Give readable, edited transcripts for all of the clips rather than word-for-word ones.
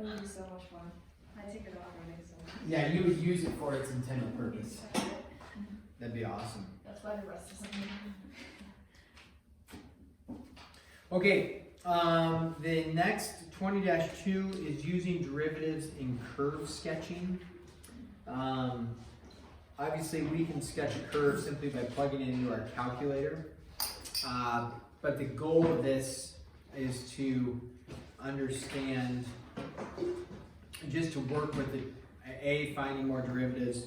would be so much fun. I take it off already, so. Yeah, you would use it for its intended purpose. That'd be awesome. That's why the rest isn't. Okay, the next 20-2 is using derivatives in curve sketching. Obviously, we can sketch a curve simply by plugging it into our calculator. But the goal of this is to understand, just to work with the A, finding more derivatives,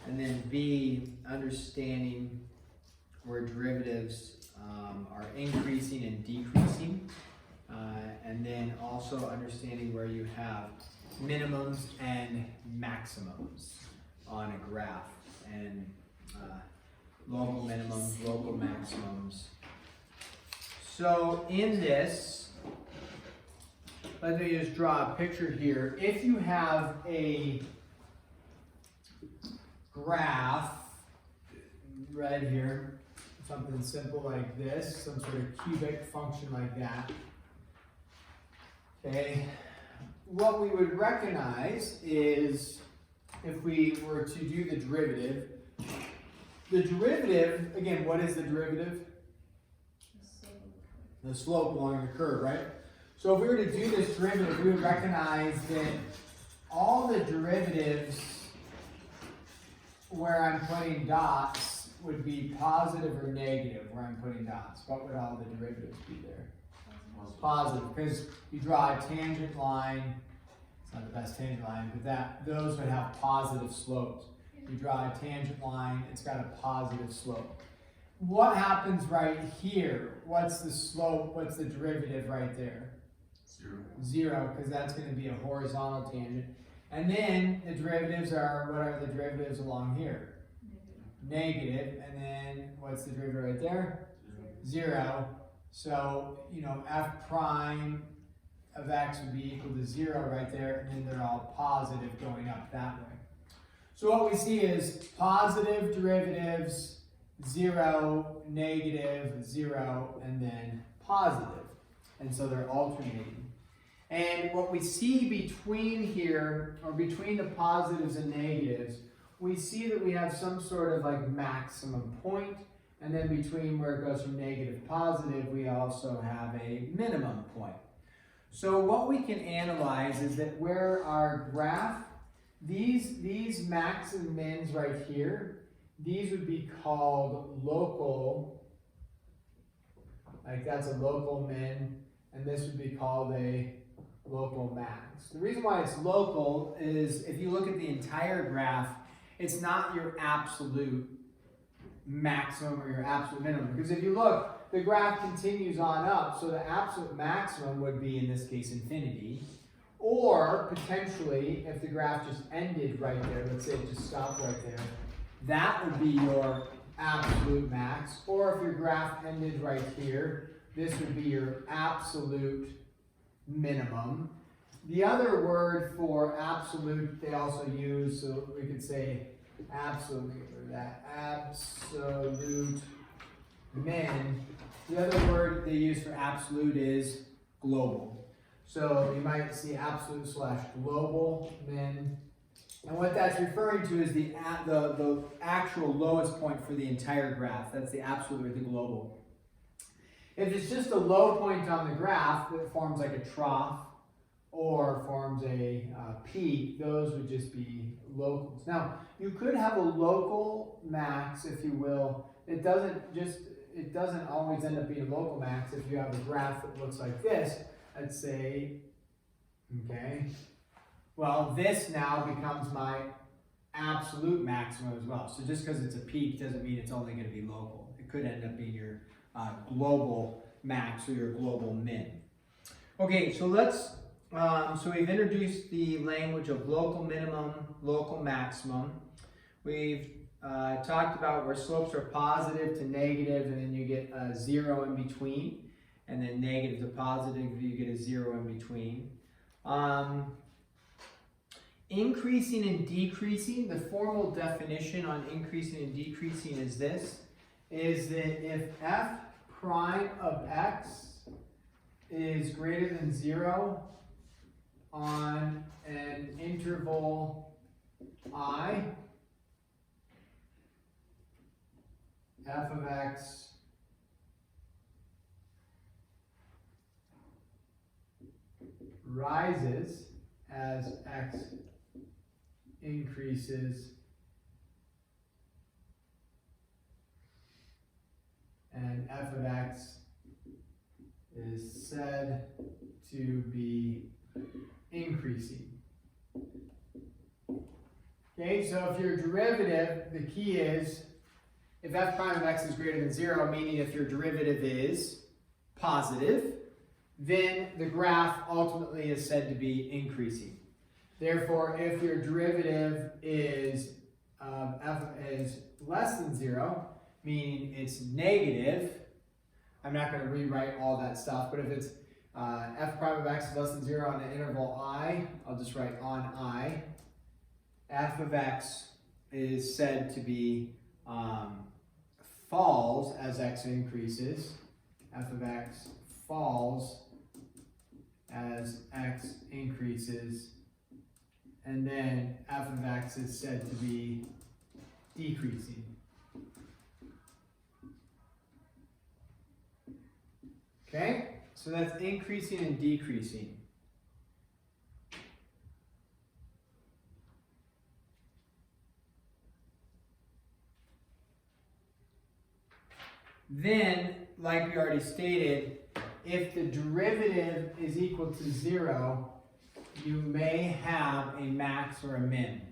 and then B, understanding where derivatives are increasing and decreasing, and then also understanding where you have minimums and maximums on a graph, and local minimums, local maximums. So in this, let me just draw a picture here. If you have a graph right here, something simple like this, some sort of cubic function like that, okay, what we would recognize is, if we were to do the derivative, again, what is the derivative? The slope along the curve, right? So if we were to do this derivative, we would recognize that all the derivatives where I'm putting dots would be positive or negative where I'm putting dots. What would all the derivatives be there? Positive, because you draw a tangent line. It's not the best tangent line, but those would have positive slopes. You draw a tangent line, it's got a positive slope. What happens right here? What's the slope? What's the derivative right there? Zero, because that's going to be a horizontal tangent. And then the derivatives are, what are the derivatives along here? Negative. And then what's the derivative right there? Zero. So, f prime of x would be equal to 0 right there, and then they're all positive going up that way. So what we see is positive derivatives, 0, negative, 0, and then positive. And so they're alternating. And what we see between here, or between the positives and negatives, we see that we have some sort of like maximum point, and then between where it goes from negative to positive, we also have a minimum point. So what we can analyze is that where our graph, these max and mins right here, these would be called local, like that's a local min, and this would be called a local max. The reason why it's local is if you look at the entire graph, it's not your absolute maximum or your absolute minimum. Because if you look, the graph continues on up, so the absolute maximum would be, in this case, infinity. Or potentially, if the graph just ended right there, let's say it just stopped right there, that would be your absolute max. Or if your graph ended right here, this would be your absolute minimum. The other word for absolute they also use, so we could say absolute min. The other word they use for absolute is global. So you might see absolute / global min. And what that's referring to is the actual lowest point for the entire graph. That's the absolute or the global. If it's just a low point on the graph that forms like a trough or forms a peak, those would just be locals. Now, you could have a local max, if you will. It doesn't always end up being a local max if you have a graph that looks like this. Let's say, okay, well, this now becomes my absolute maximum as well. So just because it's a peak doesn't mean it's only going to be local. It could end up being your global max or your global min. Okay, so so we've introduced the language of local minimum, local maximum. We've talked about where slopes are positive to negative, and then you get a 0 in between, and then negative to positive, you get a 0 in between. Increasing and decreasing, the formal definition on increasing and decreasing is this, is that if f prime of x is greater than 0, on an interval I, f of x rises as x increases and f of x is said to be increasing. Okay, so if your derivative, the key is if f prime of x is greater than 0, meaning if your derivative is positive, then the graph ultimately is said to be increasing. Therefore, if your derivative is f is less than 0, meaning it's negative, I'm not going to rewrite all that stuff, but if it's f prime of x is less than 0 on an interval I, I'll just write on I, f of x is said to be falls as x increases. F of x falls as x increases, and then f of x is said to be decreasing. Okay, so that's increasing and decreasing. Then, like we already stated, if the derivative is equal to 0, you may have a max or a min.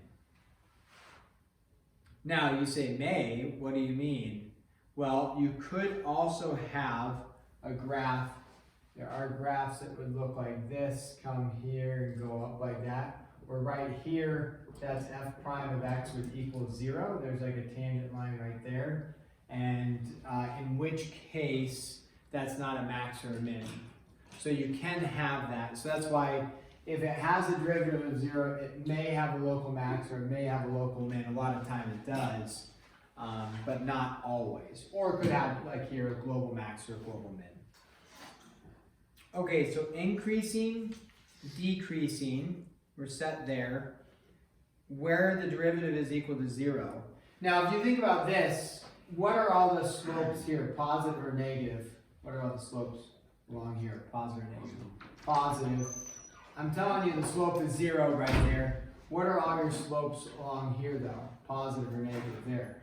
Now, you say may, what do you mean? Well, you could also have a graph. There are graphs that would look like this, come here and go up like that. Or right here, that's f prime of x would equal 0. There's like a tangent line right there. And in which case, that's not a max or a min. So you can have that. So that's why if it has a derivative of 0, it may have a local max or it may have a local min. A lot of times it does, but not always. Or it could have, like here, a global max or a global min. Okay, so increasing, decreasing, we're set there, where the derivative is equal to 0. Now, if you think about this, what are all the slopes here, positive or negative? What are all the slopes along here, positive or negative? Positive. I'm telling you the slope is 0 right there. What are all your slopes along here though? Positive or negative there?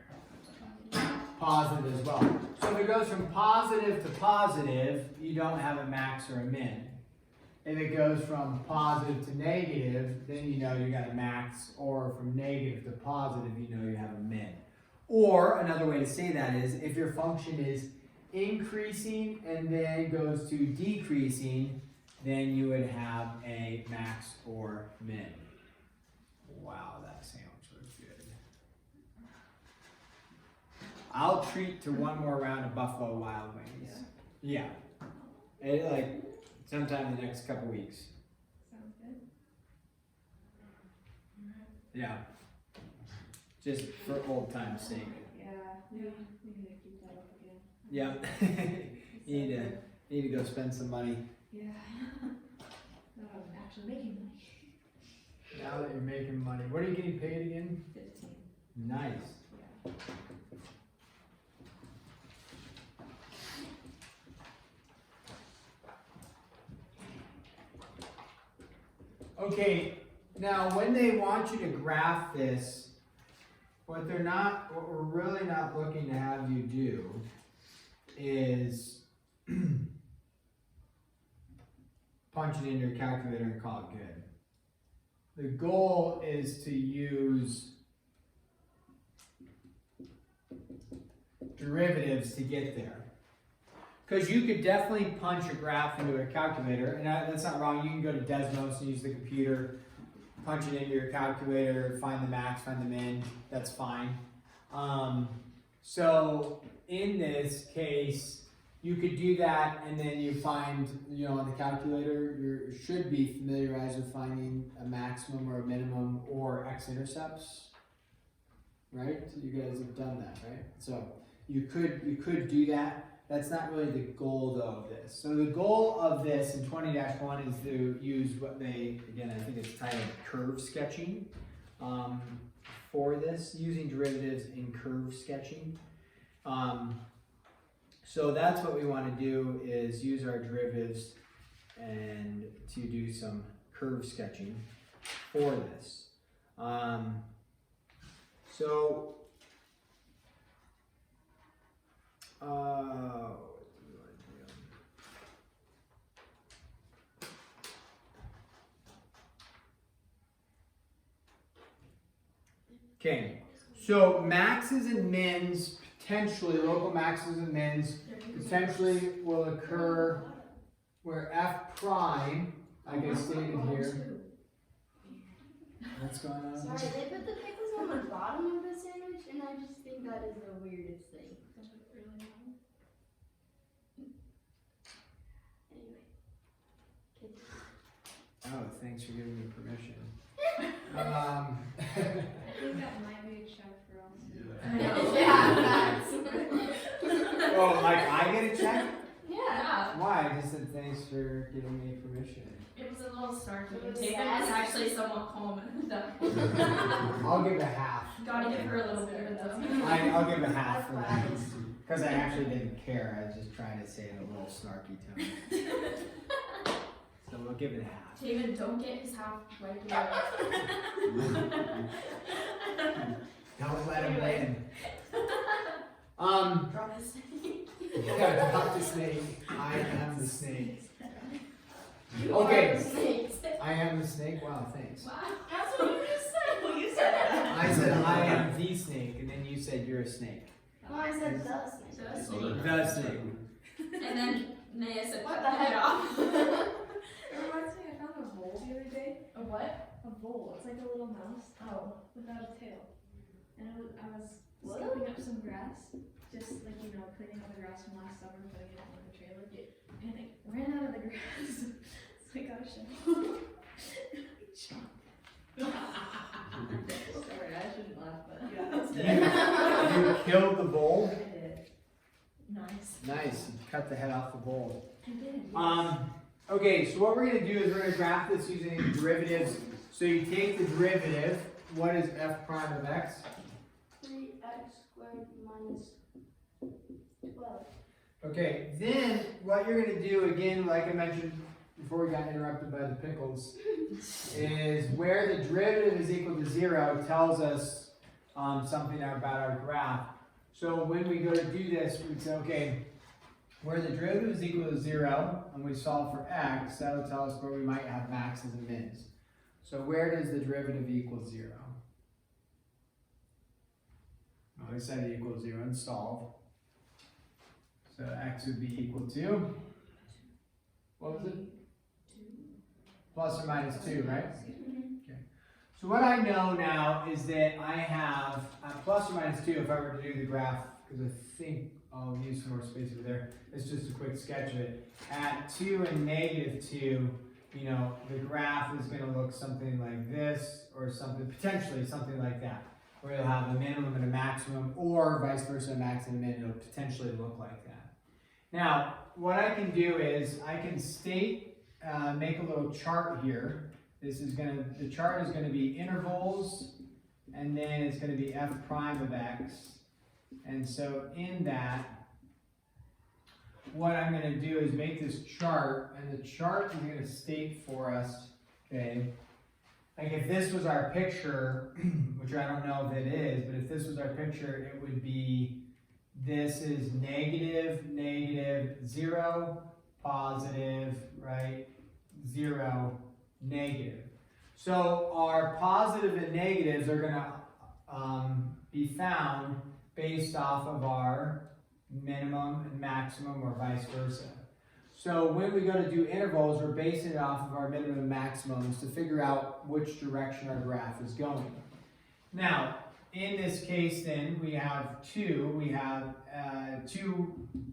Positive as well. So if it goes from positive to positive, you don't have a max or a min. If it goes from positive to negative, then you know you got a max, or from negative to positive, you know you have a min. Or another way to say that is if your function is increasing and then goes to decreasing, then you would have a max or min. Wow, that sandwich looks good. I'll treat to one more round of Buffalo Wild Wings. Yeah. Like sometime in the next couple weeks. Sounds good. Yeah. Just for old time's sake. Yeah, we need to keep that up again. Yeah. you need to go spend some money. Yeah. No, I'm actually making money. Now that you're making money. What are you getting paid again? 15. Nice. Yeah. Okay, now when they want you to graph this, what we're really not looking to have you do is punch it into your calculator and call it good. The goal is to use derivatives to get there. Because you could definitely punch a graph into a calculator, and that's not wrong. You can go to Desmos and use the computer, punch it into your calculator, find the max, find the min, that's fine. So in this case, you could do that, and then you find, on the calculator, you should be familiarized with finding a maximum or a minimum or x-intercepts, right? So you guys have done that, right? So you could do that. That's not really the goal though of this. So the goal of this in 20-1 is to use what they, again, I think it's titled curve sketching for this, using derivatives in curve sketching. So that's what we want to do, is use our derivatives and to do some curve sketching for this. Okay, so maxes and mins, potentially, local maxes and mins, potentially will occur where f prime, like I stated here. What's going on? Sorry, they put the pickles on the bottom of the sandwich, and I just think that is the weirdest thing. Anyway. Oh, thanks for giving me permission. I think that might be a check for us. Yeah, facts. Oh, like I get a check? Yeah. Why? I just said thanks for giving me permission. It was a little snarky. It was David sad. was actually somewhat calm and stuff. I'll give a half. Gotta give her a little bit of it. I'll give a half for that. Because I actually didn't care. I was just trying to say it in a little snarky tone. So we'll give it a half. David, don't get his half right away. Don't let him win. Drop the snake. Yeah, drop the snake. I am the snake. You Okay. are the snakes. I am the snake? Wow, thanks. Wow, that's what you just said. Well, you said that. I said I am the snake, and then you said you're a snake. No, I said the snake. The So snake. The snake. And then Naya said, What cut the the head heck? off. It reminds me, I found a vole the other day. A what? A vole. It's like a little mouse. Oh. Without a tail. And I was What? scooping up some grass, just like, you know, cleaning up the grass from last summer, putting it on the trailer. And it ran out of the grass. So I got a shovel. Sorry, I shouldn't laugh, but yeah, You killed the bull? I did. Nice. Nice. You cut the head off the bull. I did. Yes. Okay, so what we're going to do is we're going to graph this using derivatives. So you take the derivative. What is f prime of x? 3x squared minus 12. Okay, then what you're going to do, again, like I mentioned before we got interrupted by the pickles, is where the derivative is equal to 0 tells us something about our graph. So when we go to do this, we say, okay, where the derivative is equal to 0, and we solve for x, that'll tell us where we might have maxes and mins. So where does the derivative equal 0? Well, we set it equals 0 and solve. So x would be equal to, what was it? Plus or minus 2, right? Okay. So what I know now is that I have plus or minus 2 if I were to do the graph, because I think I'll use some more space over there. It's just a quick sketch of it. At 2 and negative 2, you know, the graph is going to look something like this, or something, potentially something like that, where you'll have a minimum and a maximum, or vice versa, a max and a min. It'll potentially look like that. Now, what I can do is I can make a little chart here. The chart is going to be intervals, and then it's going to be f prime of x. And so in that, what I'm going to do is make this chart, and the chart is going to state for us, okay, like if this was our picture, which I don't know if it is, but if this was our picture, it would be, this is negative, negative, 0, positive, right, 0, negative. So our positive and negatives are going to be found based off of our minimum and maximum, or vice versa. So when we go to do intervals, we're basing it off of our minimum and maximums to figure out which direction our graph is going. Now, in this case then, we have two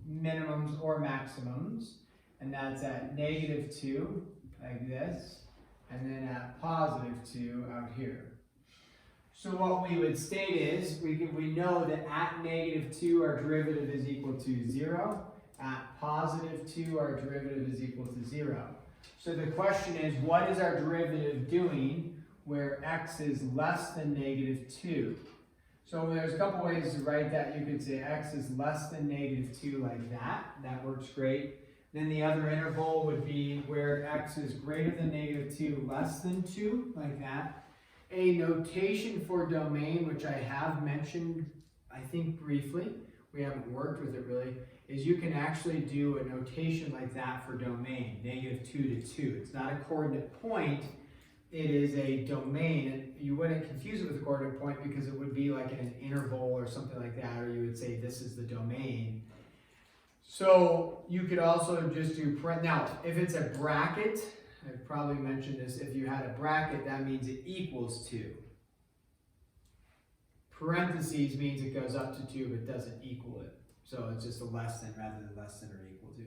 minimums or maximums, and that's at negative 2, like this, and then at positive 2 out here. So what we would state is, we know that at negative 2 our derivative is equal to 0, At positive 2, our derivative is equal to 0. So the question is, what is our derivative doing where x is less than negative 2? So there's a couple ways to write that. You could say x is less than negative 2 like that. That works great. Then the other interval would be where x is greater than negative 2, less than 2, like that. A notation for domain, which I have mentioned, I think briefly, we haven't worked with it really, is you can actually do a notation like that for domain, negative 2 to 2. It's not a coordinate point, it is a domain. And you wouldn't confuse it with a coordinate point because it would be like in an interval or something like that, or you would say this is the domain. So you could also just do, now if it's a bracket, I probably mentioned this, if you had a bracket, that means it equals 2. Parentheses means it goes up to 2 but doesn't equal it. So it's just a less than rather than less than or equal to.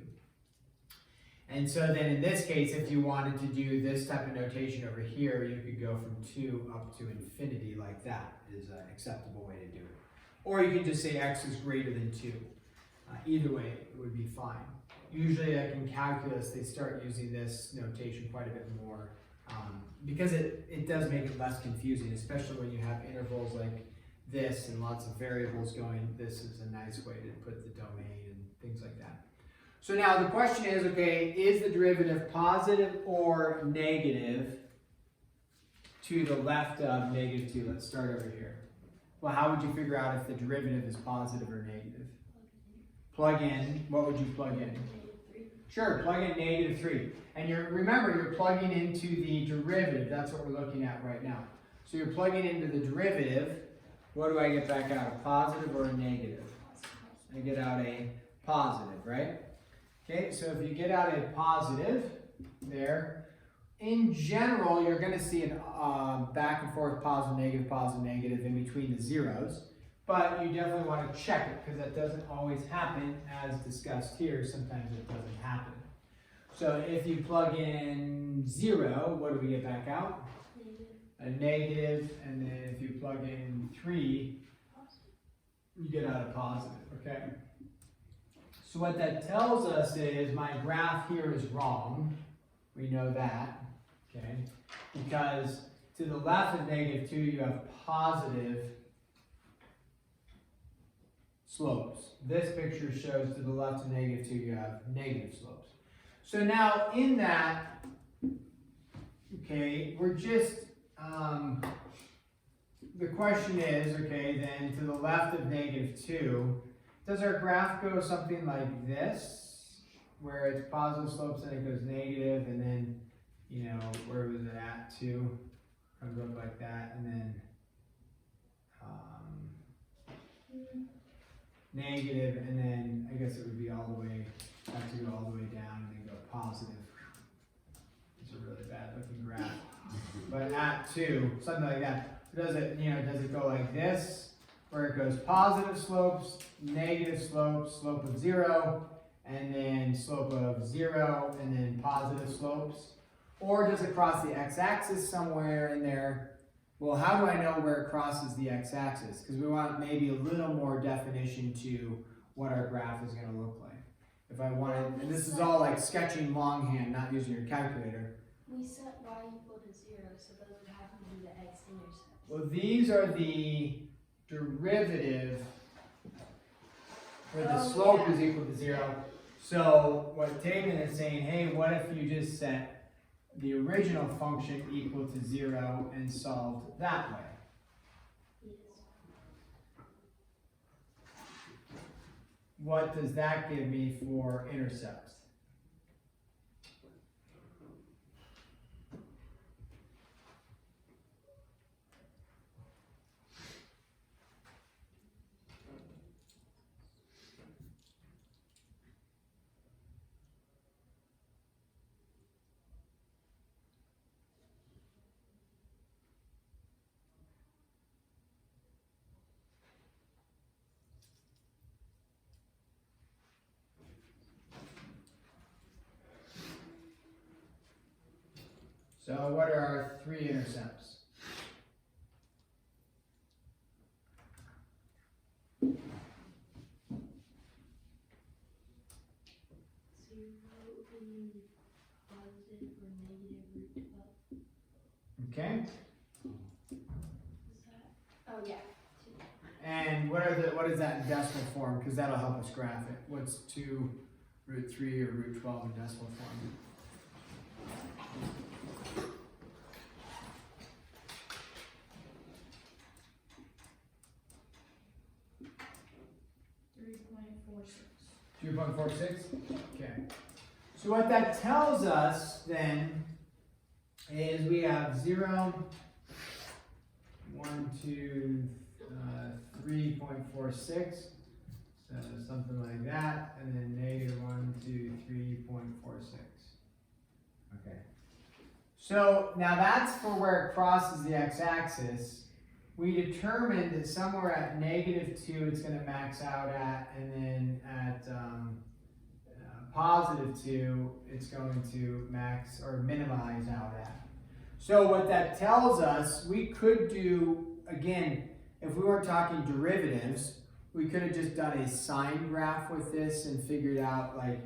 And so then in this case, if you wanted to do this type of notation over here, you could go from 2 up to infinity like that is an acceptable way to do it. Or you could just say x is greater than 2. Either way, it would be fine. Usually like in calculus, they start using this notation quite a bit more because it does make it less confusing, especially when you have intervals like this and lots of variables going. This is a nice way to put the domain and things like that. So now the question is, okay, is the derivative positive or negative to the left of negative 2? Let's start over here. Well, how would you figure out if the derivative is positive or negative? Plug in, what would you plug in? Sure, plug in negative 3. And remember, you're plugging into the derivative. That's what we're looking at right now. So you're plugging into the derivative. What do I get back out? A positive or a negative? I get out a positive, right? Okay, so if you get out a positive there, in general, you're going to see a back and forth positive, negative in between the zeros. But you definitely want to check it because that doesn't always happen as discussed here. Sometimes it doesn't happen. So if you plug in 0, what do we get back out? A negative, and then if you plug in 3, you get out a positive, okay? So what that tells us is my graph here is wrong. We know that, okay? Because to the left of negative 2, you have positive slopes. This picture shows to the left of negative 2, you have negative slopes. So now in that, okay, we're just, the question is, okay, then to the left of negative 2, does our graph go something like this, where it's positive slopes and it goes negative, and then, you know, where was it at 2? Comes up like that, and then negative, and then I guess it would be all the way, have to go all the way down and then go positive. It's a really bad looking graph. But at 2, something like that. Does it, you know, does it go like this, where it goes positive slopes, negative slopes, slope of 0, and then slope of 0, and then positive slopes? Or does it cross the x-axis somewhere in there? Well, how do I know where it crosses the x-axis? Because we want maybe a little more definition to what our graph is going to look like. If I wanted, and this is all like sketching longhand, not using your calculator. We set y equal to 0, so those would have to be the x-intercepts. Well, these are the derivative where the slope is equal to 0. So what Taven is saying, hey, what if you just set the original function equal to 0 and solved that way? Yes. What does that give me for intercepts? So what are our 3 intercepts? Okay? Oh yeah. And what is that in decimal form? Because that'll help us graph it. What's 2 root 3 or root 12 in decimal form? $3.46. Okay. So what that tells us then is we have 0, 1, 2, 3.46. So something like that, and then negative 1, 2, 3.46. Okay. So now that's for where it crosses the x-axis. We determined that somewhere at negative 2 it's going to max out at, and then at positive 2 it's going to max or minimize out at. So what that tells us, we could do, again, if we weren't talking derivatives, we could have just done a sine graph with this and figured out, like,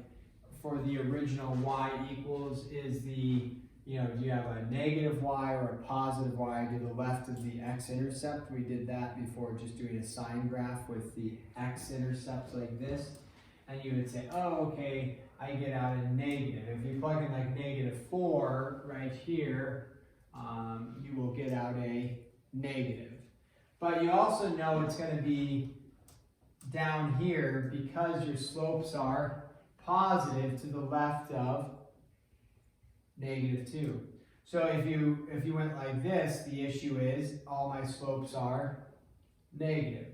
for the original y equals is the, you know, do you have a negative y or a positive y to the left of the x-intercept? We did that before, just doing a sine graph with the x-intercepts like this. And you would say, oh, okay, I get out a negative. If you plug in like negative 4 right here, you will get out a negative. But you also know it's going to be down here because your slopes are positive to the left of negative 2. So if you went like this, the issue is all my slopes are negative.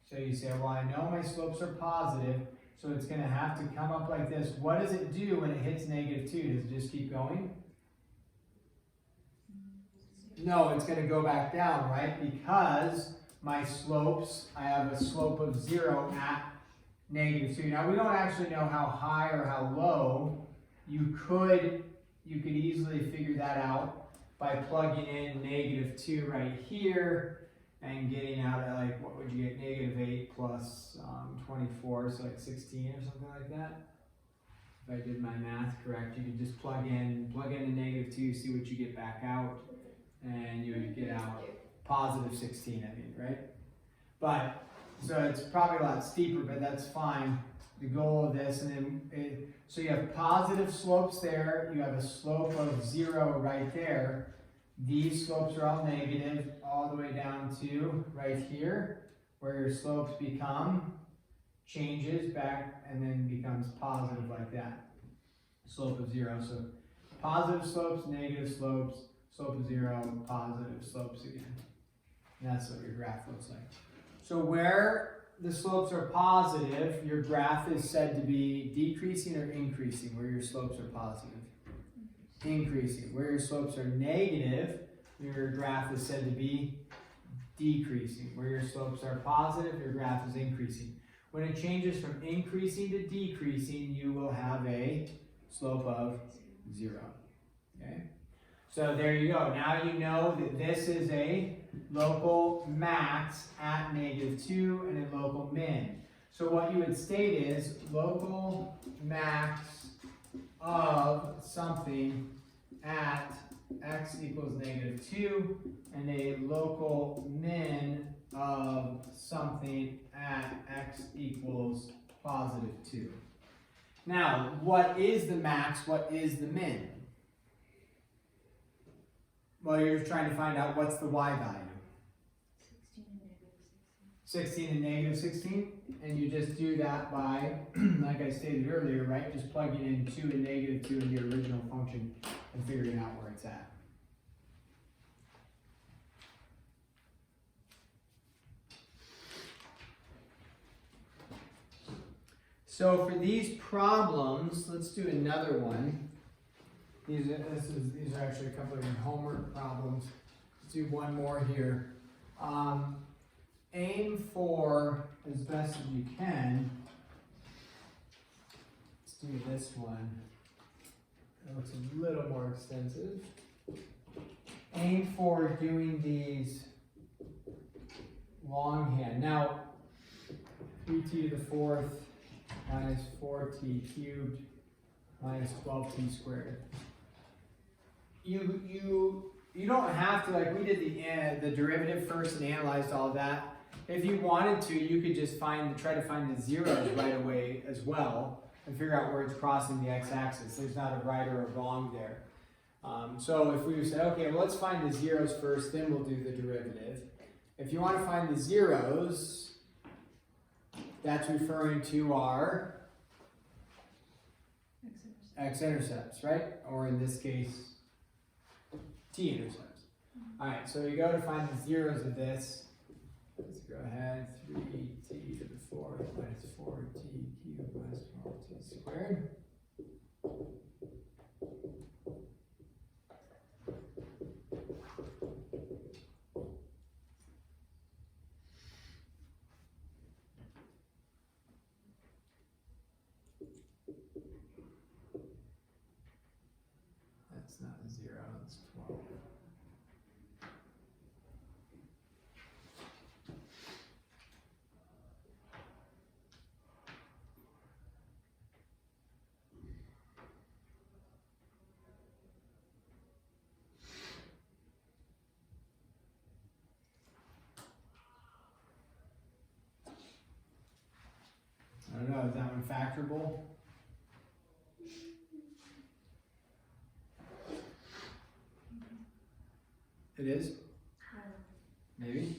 So you say, well, I know my slopes are positive, so it's going to have to come up like this. What does it do when it hits negative 2? Does it just keep going? No, it's going to go back down, right? Because my slopes, I have a slope of 0 at negative 2. Now, we don't actually know how high or how low. You could easily figure that out by plugging in negative 2 right here and getting out at, like, what would you get? Negative 8 plus 24, so like 16 or something like that. If I did my math correct, you could just plug in the negative 2, see what you get back out, and you would get out positive 16, I mean, right? But, so it's probably a lot steeper, but that's fine. The goal of this, and then, so you have positive slopes there, you have a slope of 0 right there. These slopes are all negative, all the way down to right here, where your slopes changes back, and then becomes positive like that. Slope of 0, so positive slopes, negative slopes, slope of 0, positive slopes again. And that's what your graph looks like. So where the slopes are positive, your graph is said to be decreasing or increasing, where your slopes are positive. Increasing. Where your slopes are negative, your graph is said to be decreasing. Where your slopes are positive, your graph is increasing. When it changes from increasing to decreasing, you will have a slope of 0. Okay? So there you go. Now you know that this is a local max at negative 2 and a local min. So what you would state is local max of something at x equals negative 2 and a local min of something at x equals positive 2. Now, what is the max? What is the min? Well, you're trying to find out what's the y value. 16 and negative 16. And you just do that by, like I stated earlier, right? Just plugging in 2 and negative 2 in your original function and figuring out where it's at. So for these problems, let's do another one. These are actually a couple of your homework problems. Let's do one more here. Aim for, as best as you can, let's do this one. It looks a little more extensive. Aim for doing these longhand. Now, 3t to the 4th minus 4t cubed minus 12t squared. you don't have to, like we did the derivative first and analyzed all of that. If you wanted to, you could just try to find the zeros right away as well and figure out where it's crossing the x-axis. There's not a right or a wrong there. So if we say, okay, well let's find the zeros first, then we'll do the derivative. If you want to find the zeros, that's referring to our x-intercepts, right? Or in this case, t-intercepts. Alright, so you go to find the zeros of this. Let's go ahead, 3t to the 4th minus 4t cubed minus 12t squared. That's not a 0, it's 12. I don't know, is that one factorable? It is? Maybe?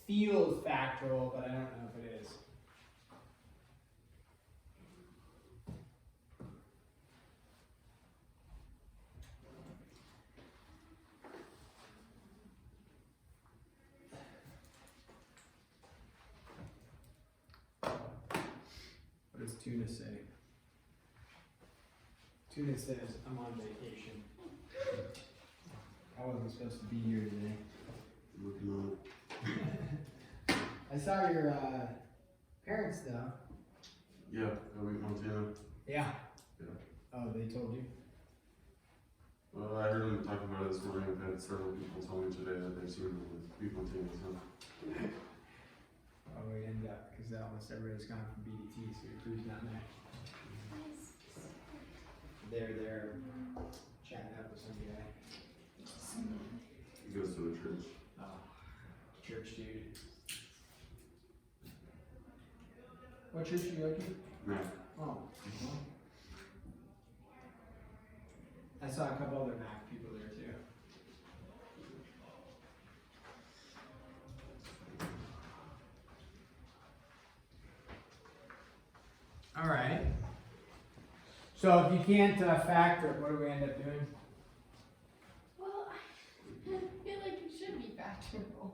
Feels factoral, but I don't know if it is. What does Tuna say? Tuna says, I'm on vacation. I wasn't supposed to be here today. Looking I saw your parents though. Yeah, I went Montana. Yeah. Yeah. Oh, they told you? Well, I heard them talking about it this morning. I've had several people tell me today that they've seen it with people Montana. So. Oh, we end up, because almost everybody's gone from BDT, so your crew's not there. They're there chatting up with some guy. He goes to the church. Oh, church dude. What church do you go to? Mac. Oh. I saw a couple other Mac people there too. All right. So if you can't factor it, what do we end up doing? Well, I feel like it should be factorable.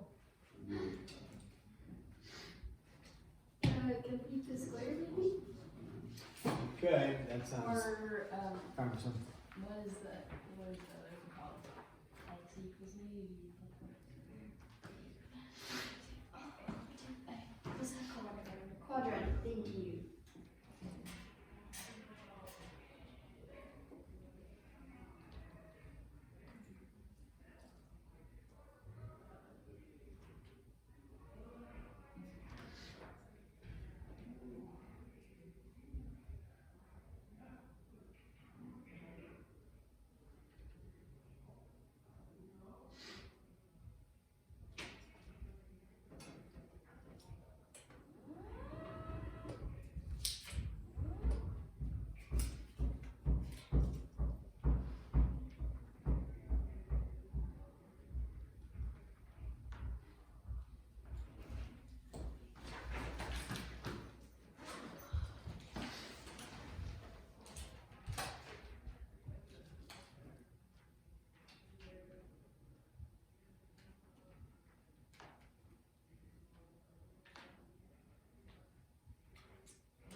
Complete the square maybe? Good. That sounds Or, cumbersome. what is the other thing called? X equals u. What's that called? Quadrant, thank you.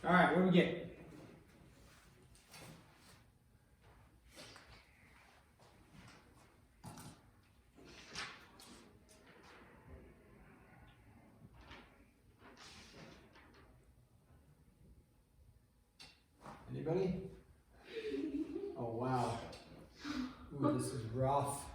All right, what do we get? Anybody? Ooh, this is rough.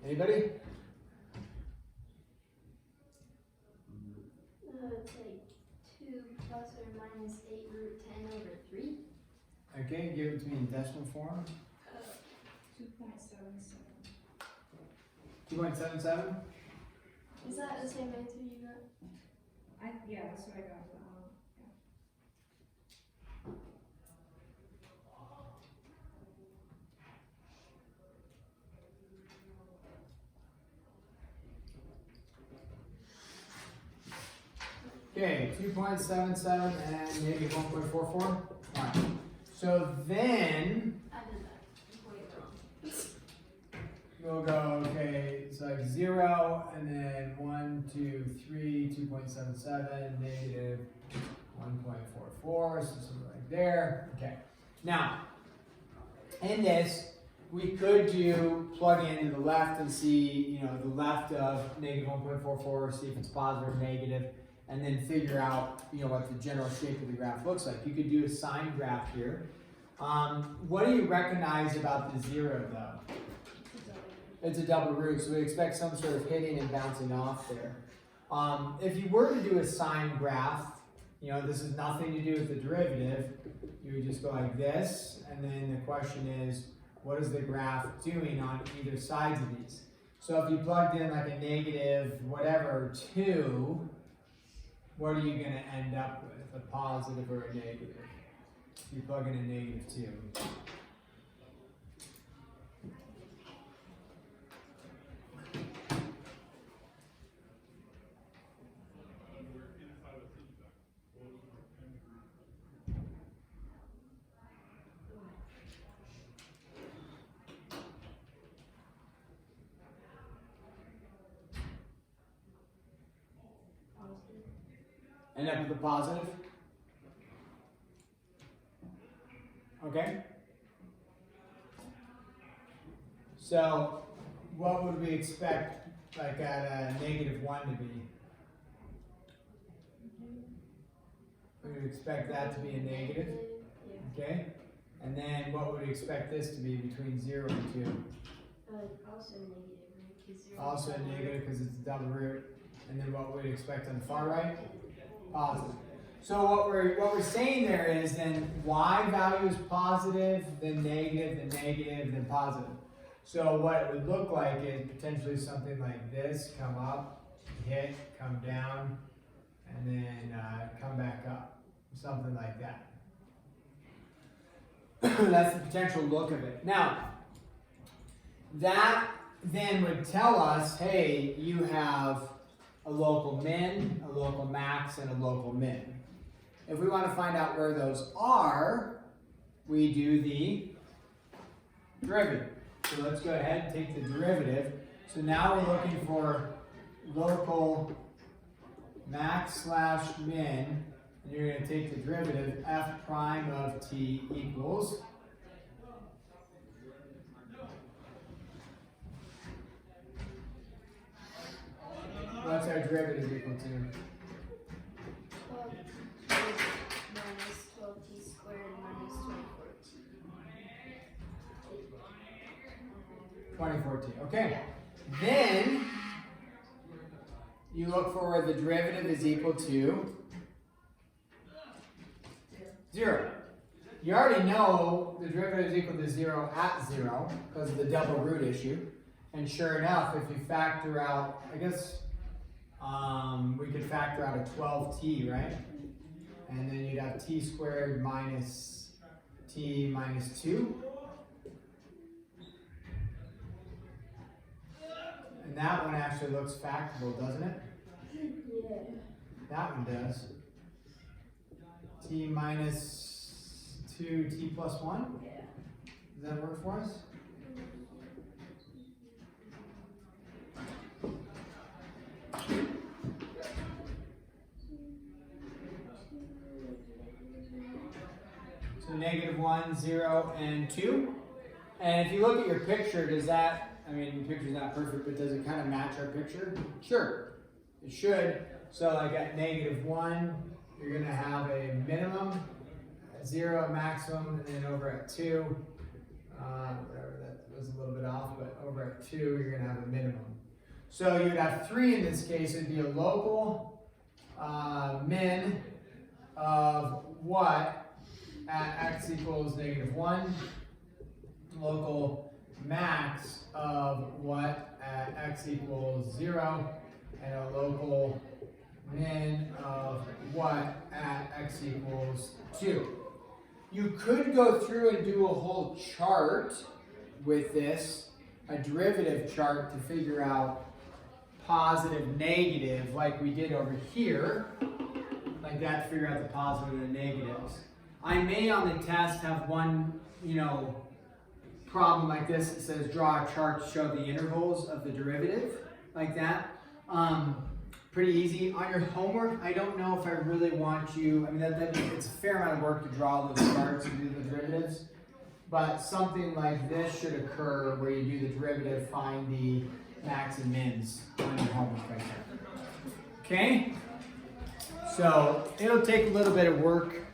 Anybody? It's like 2 plus or minus 8 root 10 over 3. Okay, give it to me in decimal form. 2.77. 2.77? Is that the same answer you got? Yeah, that's what I got. But, Okay, 2.77 and maybe 1.44. Alright. So then I did that. Way wrong. we'll go, okay, it's like 0 and then 1, 2, 3, 2.77, negative 1.44, so something like there. Okay. Now, in this, we could do plug into the left and see, the left of negative 1.44, see if it's positive or negative, and then figure out, what the general shape of the graph looks like. You could do a sine graph here. What do you recognize about the 0 though? It's a double root, so we expect some sort of hitting and bouncing off there. If you were to do a sine graph, this has nothing to do with the derivative. You would just go like this, and then the question is, what is the graph doing on either sides of these? So if you plugged in like a negative whatever 2, what are you going to end up with? A positive or a negative? If you plug in a negative 2. End up with a positive. Okay? So, what would we expect, like at a negative 1 to be? We would expect that to be a negative. Okay? And then what would we expect this to be between 0 and 2? Also negative, right? 'Cause 0 Also a negative because it's a double root. And then what would we expect on the far right? Positive. So what we're saying there is then y value is positive, then negative, then positive. So what it would look like is potentially something like this, come up, hit, come down, and then come back up. Something like that. That's the potential look of it. Now, that then would tell us, hey, you have a local min, a local max, and a local min. If we want to find out where those are, we do the derivative. So let's go ahead and take the derivative. So now we're looking for local max slash min, and you're going to take the derivative f prime of t equals what's our derivative equal to? 12t minus 12t squared minus 24t. 2014. Okay. Then you look for where the derivative is equal to 0. You already know the derivative is equal to 0 at 0 because of the double root issue. And sure enough, if you factor out, I guess we could factor out a 12t, right? And then you'd have t squared minus t minus 2. And that one actually looks factorable, doesn't it? Yeah. That one does. T minus 2, t plus 1? Yeah. Does that work for us? So negative 1, 0, and 2. And if you look at your picture, does that, I mean, your picture's not perfect, but does it kind of match our picture? Sure, it should. So like at -1, you're gonna have a minimum, at 0 a maximum, and then over at 2, whatever, that was a little bit off, but over at 2, you're gonna have a minimum. So you'd have 3 in this case. It'd be a local min of what at x equals -1, local max of what at x equals 0, and a local min of what at x equals 2. You could go through and do a whole chart with this, a derivative chart to figure out positive, negative, like we did over here, like that, to figure out the positive and the negatives. I may on the test have one, problem like this that says draw a chart to show the intervals of the derivative, like that. Pretty easy. On your homework, I don't know if I really want you, I mean, it's a fair amount of work to draw those charts and do the derivatives, but something like this should occur where you do the derivative, find the max and mins on your homework right there. Okay? So it'll take a little bit of work